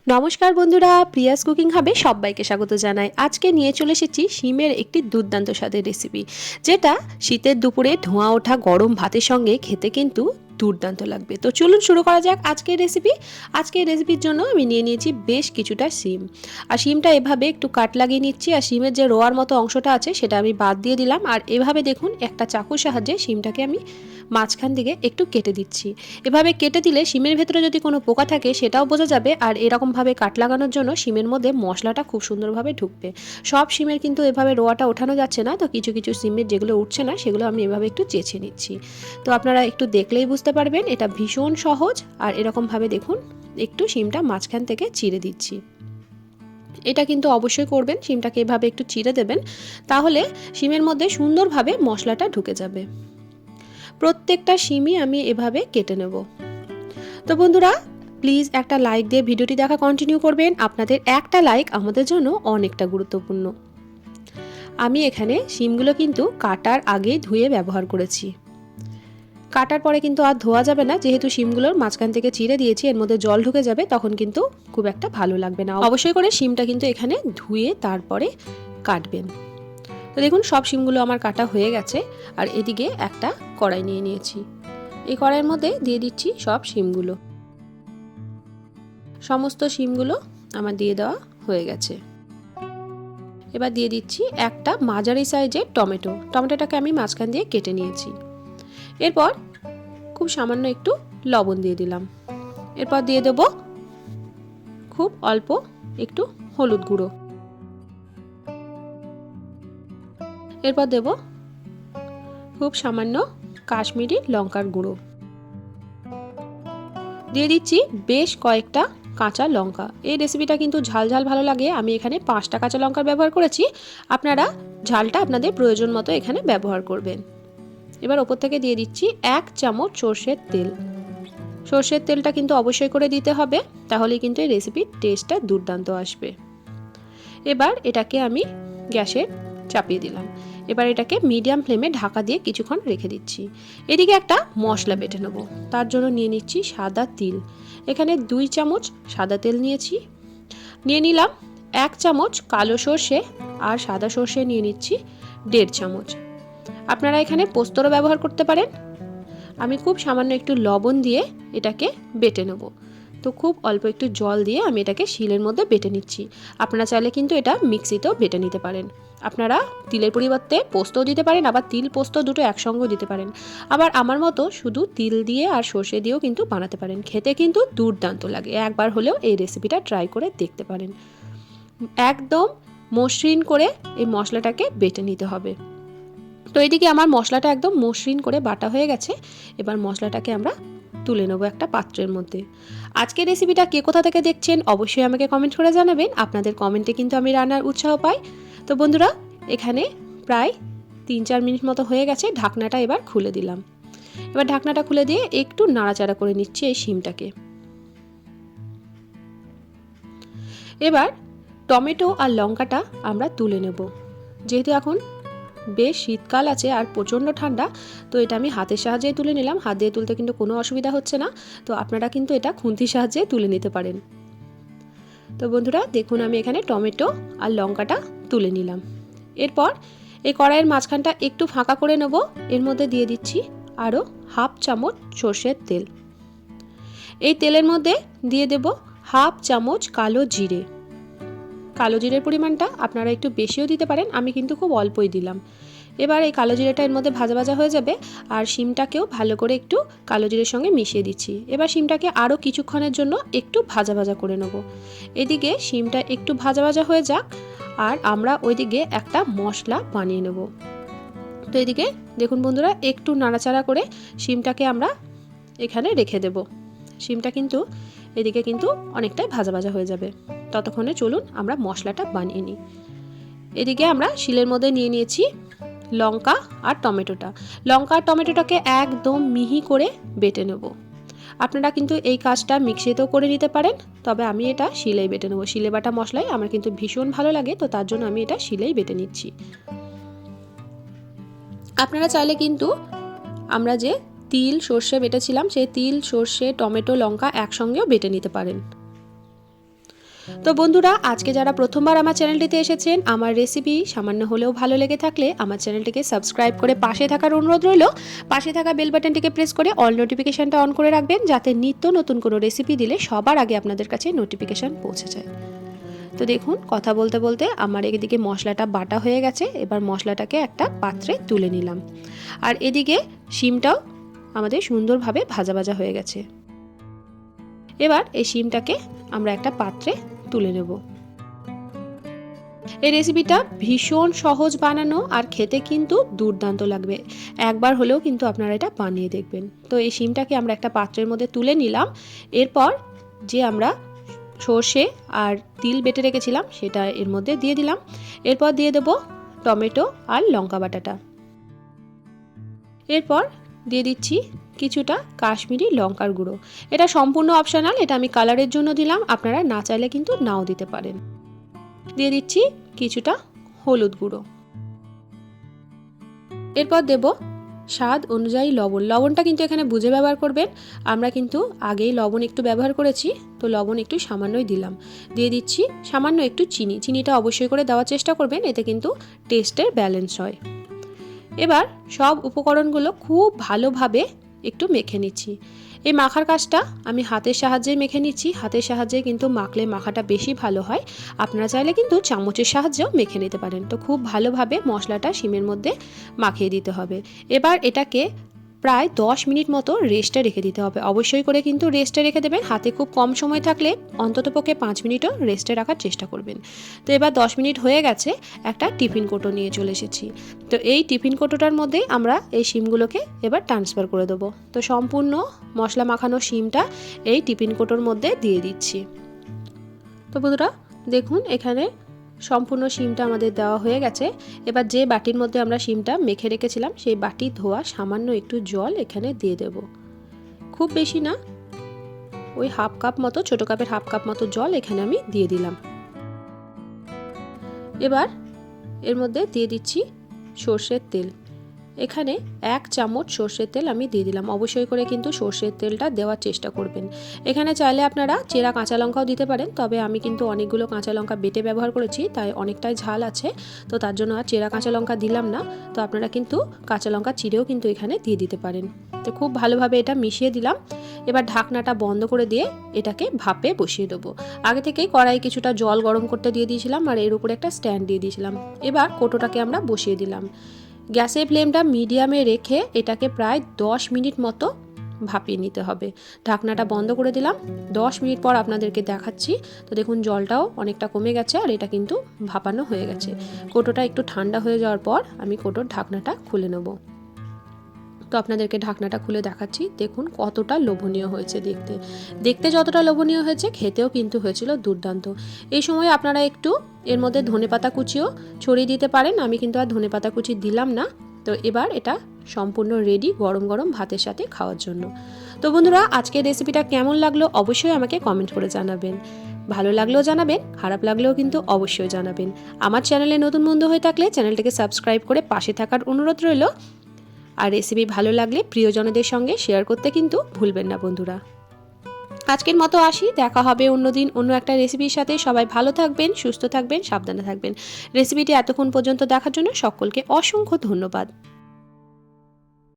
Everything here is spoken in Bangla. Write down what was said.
নমস্কার বন্ধুরা, প্রিয়াস কুকিং হাবে সবাইকে স্বাগত জানাই। আজকে নিয়ে চলে এসেছি শিমের একটি দুর্দান্ত স্বাদের রেসিপি, যেটা শীতের দুপুরে ধোঁয়া ওঠা গরম ভাতের সঙ্গে খেতে কিন্তু দুর্দান্ত লাগবে। তো চলুন শুরু করা যাক আজকের রেসিপি। আজকের রেসিপির জন্য আমি নিয়ে নিয়েছি বেশ কিছুটা শিম। আর শিমটা এভাবে একটু কাট লাগিয়ে নিচ্ছি, আর শিমের যে রোয়ার মতো অংশটা আছে সেটা আমি বাদ দিয়ে দিলাম। আর এভাবে দেখুন একটা চাকুর সাহায্যে শিমটাকে আমি মাঝখান দিকে একটু কেটে দিচ্ছি। এভাবে কেটে দিলে শিমের ভেতরে যদি কোনো পোকা থাকে সেটাও বোঝা যাবে, আর এরকমভাবে কাট লাগানোর জন্য শিমের মধ্যে মশলাটা খুব সুন্দরভাবে ঢুকবে। সব শিমের কিন্তু এভাবে রোয়াটা ওঠানো যাচ্ছে না, তো কিছু কিছু শিমের যেগুলো উঠছে না সেগুলো আমি এভাবে একটু চেঁচে নিচ্ছি। তো আপনারা একটু দেখলেই বুঝতে পারবেন এটা ভীষণ সহজ। আর এরকমভাবে দেখুন একটু শিমটা মাঝখান থেকে চিড়ে দিচ্ছি। এটা কিন্তু অবশ্যই করবেন, শিমটাকে এভাবে একটু চিড়ে দেবেন, তাহলে শিমের মধ্যে সুন্দরভাবে মশলাটা ঢুকে যাবে। প্রত্যেকটা শিমই আমি এভাবে কেটে নেব। তো বন্ধুরা, প্লিজ একটা লাইক দিয়ে ভিডিওটি দেখা কন্টিনিউ করবেন। আপনাদের একটা লাইক আমাদের জন্য অনেকটা গুরুত্বপূর্ণ। আমি এখানে শিমগুলো কিন্তু কাটার আগে ধুয়ে ব্যবহার করেছি। কাটার পরে কিন্তু আর ধোয়া যাবে না, যেহেতু শিমগুলোর মাঝখান থেকে চিড়ে দিয়েছি, এর মধ্যে জল ঢুকে যাবে, তখন কিন্তু খুব একটা ভালো লাগবে না। অবশ্যই করে শিমটা কিন্তু এখানে ধুয়ে তারপরে কাটবেন। তো দেখুন সব শিমগুলো আমার কাটা হয়ে গেছে। আর এদিকে একটা কড়াই নিয়ে নিয়েছি। এই কড়াইয়ের মধ্যে দিয়ে দিচ্ছি সব শিমগুলো। সমস্ত শিমগুলো আমার দিয়ে দেওয়া হয়ে গেছে। এবার দিয়ে দিচ্ছি একটা মাঝারি সাইজের টমেটোটাকে আমি মাঝখান দিয়ে কেটে নিয়েছি। এরপর খুব সামান্য একটু লবণ দিয়ে দিলাম। এরপর দিয়ে দেব খুব অল্প একটু হলুদ গুঁড়ো। এরপর দেব খুব সামান্য কাশ্মীরি লঙ্কার গুঁড়ো। দিয়ে দিচ্ছি বেশ কয়েকটা কাঁচা লঙ্কা। এই রেসিপিটা কিন্তু ঝাল ঝাল ভালো লাগে, আমি এখানে 5টা কাঁচা লঙ্কা ব্যবহার করেছি। আপনারা ঝালটা আপনাদের প্রয়োজন মতো এখানে ব্যবহার করবেন। এবার ওপর থেকে দিয়ে দিচ্ছি 1 চামচ সর্ষের তেল। সর্ষের তেলটা কিন্তু অবশ্যই করে দিতে হবে, তাহলেই কিন্তু এই রেসিপির টেস্টটা দুর্দান্ত আসবে। এবার এটাকে আমি গ্যাসে চাপিয়ে দিলাম। এবার এটাকে মিডিয়াম ফ্লেমে ঢাকা দিয়ে কিছুক্ষণ রেখে দিচ্ছি। এদিকে একটা মশলা বেটে নেব। তার জন্য নিয়ে নিচ্ছি সাদা তিল। এখানে 2 চামচ সাদা তেল নিয়েছি। নিয়ে নিলাম 1 চামচ কালো সর্ষে, আর সাদা সর্ষে নিয়ে নিচ্ছি 1.5 চামচ। আপনারা এখানে পোস্তরও ব্যবহার করতে পারেন। আমি খুব সামান্য একটু লবণ দিয়ে এটাকে বেটে নেব। তো খুব অল্প একটু জল দিয়ে আমি এটাকে শিলের মধ্যে বেটে নিচ্ছি। আপনারা চাইলে কিন্তু এটা মিক্সিতেও বেটে নিতে পারেন। আপনারা তিলের পরিবর্তে পোস্তও দিতে পারেন, আবার তিল পোস্ত দুটো একসঙ্গেও দিতে পারেন। আবার আমার মতো শুধু তিল দিয়ে আর সর্ষে দিয়েও কিন্তু বানাতে পারেন। খেতে কিন্তু দুর্দান্ত লাগে। একবার হলেও এই রেসিপিটা ট্রাই করে দেখতে পারেন। একদম মসৃণ করে এই মশলাটাকে বেটে নিতে হবে। তো এদিকে আমার মশলাটা একদম মসৃণ করে বাটা হয়ে গেছে। এবার মশলাটাকে আমরা তুলে নেব একটা পাত্রের মধ্যে। আজকের রেসিপিটা কে কোথা থেকে দেখছেন অবশ্যই আমাকে কমেন্ট করে জানাবেন। আপনাদের কমেন্টে কিন্তু আমি রান্নার উৎসাহ পাই। তো বন্ধুরা, এখানে প্রায় 3-4 মিনিট মতো হয়ে গেছে। ঢাকনাটা এবার খুলে দিলাম। এবার ঢাকনাটা খুলে দিয়ে একটু নাড়াচাড়া করে নিচ্ছি এই শিমটাকে। এবার টমেটো আর লঙ্কাটা আমরা তুলে নেব। যেহেতু এখন বেশ শীতকাল আছে আর প্রচণ্ড ঠান্ডা, তো এটা আমি হাতের সাহায্যে তুলে নিলাম। হাত দিয়ে তুলতে কিন্তু কোনো অসুবিধা হচ্ছে না। তো আপনারা কিন্তু এটা খুন্তির সাহায্যে তুলে নিতে পারেন। তো বন্ধুরা দেখুন, আমি এখানে টমেটো আর লঙ্কাটা তুলে নিলাম। এরপর এই কড়াইয়ের মাঝখানটা একটু ফাঁকা করে নেব। এর মধ্যে দিয়ে দিচ্ছি আরও 1/2 চামচ সর্ষের তেল। এই তেলের মধ্যে দিয়ে দেব 1/2 চামচ কালো জিরে। কালো জিরের পরিমাণটা আপনারা একটু বেশিও দিতে পারেন, আমি কিন্তু খুব অল্পই দিলাম। এবার এই কালো জিরেটা এর মধ্যে ভাজা ভাজা হয়ে যাবে, আর শিমটাকেও ভালো করে একটু কালো জিরের সঙ্গে মিশিয়ে দিচ্ছি। এবার শিমটাকে আরও কিছুক্ষণের জন্য একটু ভাজা ভাজা করে নেব। এদিকে শিমটা একটু ভাজা ভাজা হয়ে যাক, আর আমরা ওইদিকে একটা মশলা বানিয়ে নেব। তো এদিকে দেখুন বন্ধুরা, একটু নাড়াচাড়া করে শিমটাকে আমরা এখানে রেখে দেব। শিমটা কিন্তু এদিকে কিন্তু অনেকটাই ভাজা ভাজা হয়ে যাবে। ততক্ষণে চলুন আমরা মশলাটা বানিয়ে নিই। এদিকে আমরা শিলের মধ্যে নিয়ে নিয়েছি লঙ্কা আর টমেটোটা। লঙ্কা আর টমেটোটাকে একদম মিহি করে বেটে নেব। আপনারা কিন্তু এই কাজটা মিক্সিতেও করে নিতে পারেন, তবে আমি এটা শিলেই বেটে নেব। শিলে বাটা মশলাই আমার কিন্তু ভীষণ ভালো লাগে, তো তার জন্য আমি এটা শিলেই বেটে নিচ্ছি। আপনারা চাইলে কিন্তু আমরা যে তিল সর্ষে বেটেছিলাম সেই তিল সর্ষে টমেটো লঙ্কা একসঙ্গেও বেটে নিতে পারেন। তো বন্ধুরা, আজকে যারা প্রথমবার আমার চ্যানেলটিতে এসেছেন, আমার রেসিপি সামান্য হলেও ভালো লেগে থাকলে আমার চ্যানেলটিকে সাবস্ক্রাইব করে পাশে থাকার অনুরোধ রইল। পাশে থাকা বেল বাটনটিকে প্রেস করে অল নোটিফিকেশনটা অন করে রাখবেন, যাতে নিত্য নতুন কোনো রেসিপি দিলে সবার আগে আপনাদের কাছে নোটিফিকেশন পৌঁছে যায়। তো দেখুন, কথা বলতে বলতে আমার এদিকে মশলাটা বাটা হয়ে গেছে। এবার মশলাটাকে একটা পাত্রে তুলে নিলাম, আর এদিকে শিমটাও আমাদের সুন্দরভাবে ভাজা ভাজা হয়ে গেছে। এবার এই শিমটাকে আমরা একটা পাত্রে তুলে নেব। এই রেসিপিটা ভীষণ সহজ বানানো, আর খেতে কিন্তু দুর্দান্ত লাগবে। একবার হলেও কিন্তু আপনারা এটা বানিয়ে দেখবেন। তো এই শিমটাকে আমরা একটা পাত্রের মধ্যে তুলে নিলাম। এরপর যে আমরা সর্ষে আর তিল বেটে রেখেছিলাম সেটা এর মধ্যে দিয়ে দিলাম। এরপর দিয়ে দেব টমেটো আর লঙ্কা বাটাটা। এরপর দিয়ে দিচ্ছি কিছুটা কাশ্মীরি লঙ্কার গুঁড়ো। এটা সম্পূর্ণ অপশনাল, এটা আমি কালারের জন্য দিলাম, আপনারা না চাইলে কিন্তু নাও দিতে পারেন। দিয়ে দিচ্ছি কিছুটা হলুদ গুঁড়ো। এরপর দেব স্বাদ অনুযায়ী লবণ। লবণটা কিন্তু এখানে বুঝে ব্যবহার করবেন, আমরা কিন্তু আগেই লবণ একটু ব্যবহার করেছি, তো লবণ একটু সামান্যই দিলাম। দিয়ে দিচ্ছি সামান্য একটু চিনি। চিনিটা অবশ্যই করে দেওয়ার চেষ্টা করবেন, এতে কিন্তু টেস্টের ব্যালেন্স হয়। এবার সব উপকরণগুলো খুব ভালোভাবে একটু মেখে নিচ্ছি। এই মাখার কাজটা আমি হাতের সাহায্যে মেখে নিচ্ছি। হাতের সাহায্যে কিন্তু মাখলে মাখাটা বেশি ভালো হয়। আপনারা চাইলে কিন্তু চামচের সাহায্যেও মেখে নিতে পারেন। তো খুব ভালোভাবে মশলাটা শিমের মধ্যে মাখিয়ে দিতে হবে। এবার এটাকে প্রায় 10 মিনিট মতো রেস্টে রেখে দিতে হবে। অবশ্যই করে কিন্তু রেস্টে রেখে দেবেন। হাতে খুব কম সময় থাকলে অন্ততপক্ষে 5 মিনিটও রেস্টে রাখার চেষ্টা করবেন। তো এবার 10 মিনিট হয়ে গেছে, একটা টিফিন কৌটো নিয়ে চলে এসেছি। তো এই টিফিন কৌটোটার মধ্যেই আমরা এই শিমগুলোকে এবার ট্রান্সফার করে দেবো। তো সম্পূর্ণ মশলা মাখানো শিমটা এই টিফিন কৌটোর মধ্যে দিয়ে দিচ্ছি। তো বন্ধুরা দেখুন, এখানে সম্পূর্ণ শিমটা আমাদের দেওয়া হয়ে গেছে। এবার যে বাটির মধ্যে আমরা শিমটা মেখে রেখেছিলাম সেই বাটি ধোয়া সামান্য একটু জল এখানে দিয়ে দেব। খুব বেশি না, ওই হাফ কাপ মতো, ছোটো কাপের হাফ কাপ মতো জল এখানে আমি দিয়ে দিলাম। এবার এর মধ্যে দিয়ে দিচ্ছি সর্ষের তেল। এখানে 1 চামচ সর্ষের তেল আমি দিয়ে দিলাম। অবশ্যই করে কিন্তু সর্ষের তেলটা দেওয়ার চেষ্টা করবেন। এখানে চাইলে আপনারা চেরা কাঁচা লঙ্কাও দিতে পারেন, তবে আমি কিন্তু অনেকগুলো কাঁচা লঙ্কা বেটে ব্যবহার করেছি, তাই অনেকটাই ঝাল আছে, তো তার জন্য আর চেরা কাঁচা লঙ্কা দিলাম না। তো আপনারা কিন্তু কাঁচা লঙ্কা চিড়েও কিন্তু এখানে দিয়ে দিতে পারেন। তো খুব ভালোভাবে এটা মিশিয়ে দিলাম। এবার ঢাকনাটা বন্ধ করে দিয়ে এটাকে ভাপে বসিয়ে দেবো। আগে থেকেই কড়াই কিছুটা জল গরম করতে দিয়ে দিয়েছিলাম, আর এর উপরে একটা স্ট্যান্ড দিয়ে দিয়েছিলাম। এবার কৌটোটাকে আমরা বসিয়ে দিলাম। গ্যাসের ফ্লেমটা মিডিয়ামে রেখে এটাকে প্রায় 10 মিনিট মতো ভাপিয়ে নিতে হবে। ঢাকনাটা বন্ধ করে দিলাম। 10 মিনিট পর আপনাদেরকে দেখাচ্ছি। তো দেখুন, জলটাও অনেকটা কমে গেছে, আর এটা কিন্তু ভাপানো হয়ে গেছে। কৌটোটা একটু ঠান্ডা হয়ে যাওয়ার পর আমি কৌটোর ঢাকনাটা খুলে নেব। তো আপনাদেরকে ঢাকনাটা খুলে দেখাচ্ছি। দেখুন কতটা লোভনীয় হয়েছে দেখতে। দেখতে যতটা লোভনীয় হয়েছে, খেতেও কিন্তু হয়েছিল দুর্দান্ত। এই সময় আপনারা একটু এর মধ্যে ধনেপাতা কুচিও ছড়িয়ে দিতে পারেন। আমি কিন্তু আর ধনেপাতা কুচি দিলাম না। তো এবার এটা সম্পূর্ণ রেডি গরম গরম ভাতের সাথে খাওয়ার জন্য। তো বন্ধুরা, আজকের রেসিপিটা কেমন লাগলো অবশ্যই আমাকে কমেন্ট করে জানাবেন। ভালো লাগলেও জানাবেন, খারাপ লাগলেও কিন্তু অবশ্যই জানাবেন। আমার চ্যানেলে নতুন বন্ধু হয়ে থাকলে চ্যানেলটিকে সাবস্ক্রাইব করে পাশে থাকার অনুরোধ রইল। আর রেসিপি ভালো লাগলে প্রিয়জনদের সঙ্গে শেয়ার করতে কিন্তু ভুলবেন না বন্ধুরা। আজকের মতো আসি, দেখা হবে অন্যদিন অন্য একটা রেসিপির সাথে। সবাই ভালো থাকবেন, সুস্থ থাকবেন, সাবধানে থাকবেন। রেসিপিটি এতক্ষণ পর্যন্ত দেখার জন্য সকলকে অসংখ্য ধন্যবাদ।